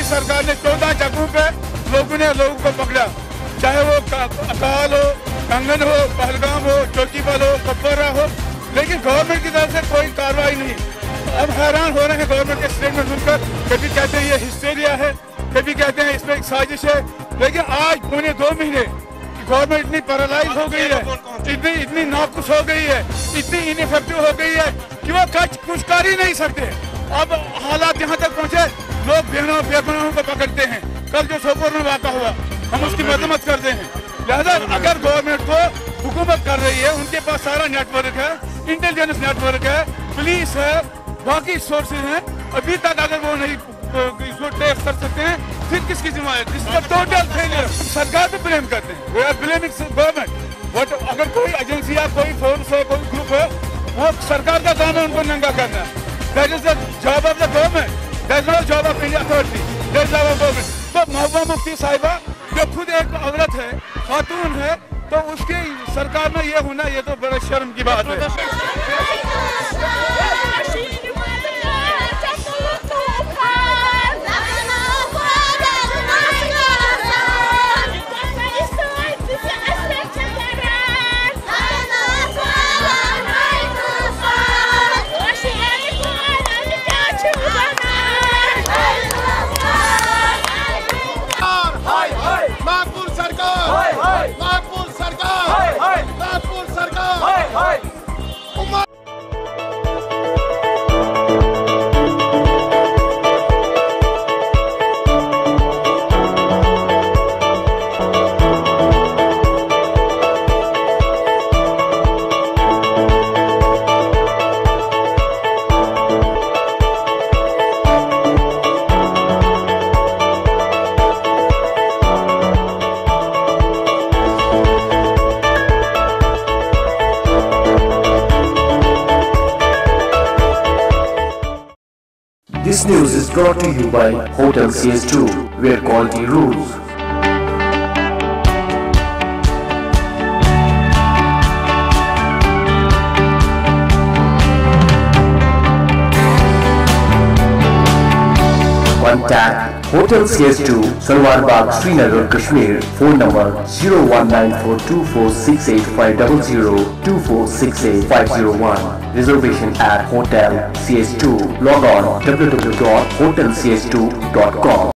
सरकार ने 14 जगहों पे लोगों को पकड़ा, चाहे वो अकाल हो, कंगन हो, पहलगाम हो, चौकीबल हो, कपवारा हो, लेकिन गवर्नमेंट की तरफ से कोई कार्रवाई नहीं। अब हैरान हो रहे हैं गवर्नमेंट के स्टेटमेंट सुनकर, कभी कहते हैं ये हिस्टेरिया है, कभी कहते हैं इसमें एक साजिश है, लेकिन आज पौने 2 महीने गवर्नमेंट इतनी पैरालाइज हो गई है, इतनी नाखुश हो गई है, इतनी इनइफेक्टिव हो गई है कि वो कुछ कर ही नहीं सकते। अब हालात यहाँ तक पहुँचे, लोग बेगुनाहों को पकड़ते हैं। कल जो सोपोर में वाक़ा हुआ, हम उसकी मजम्मत करते हैं। लिहाजा अगर गवर्नमेंट को हुकूमत कर रही है, उनके पास सारा नेटवर्क है, इंटेलिजेंस नेटवर्क है, पुलिस है, बाकी सोर्सेज हैं, अभी तक अगर वो नहीं इसको टेस्ट कर सकते हैं, फिर किसकी जिम्मेदारी? इसका टोटल फेलियर सरकार पे ब्लेम करते हैं। We are blaming government. But अगर कोई एजेंसी या कोई फोर्स है, कोई ग्रुप है, वो सरकार का काम है उनको नंगा करना। That is the job of the government, that is not job of India authority, that is job of government. तो महबूबा मुफ्ती साहिबा जो खुद एक औरत है, खातून है, तो उसकी सरकार में ये होना, ये तो बड़ा शर्म की बात है। This news is brought to you by Hotel CS2, where quality rules. Contact Hotel CS2, Salwar Bagh, Srinagar, Kashmir. Phone number 01942468500 2468 Reservation at Hotel CS2. Log on www.hotelcs2.com.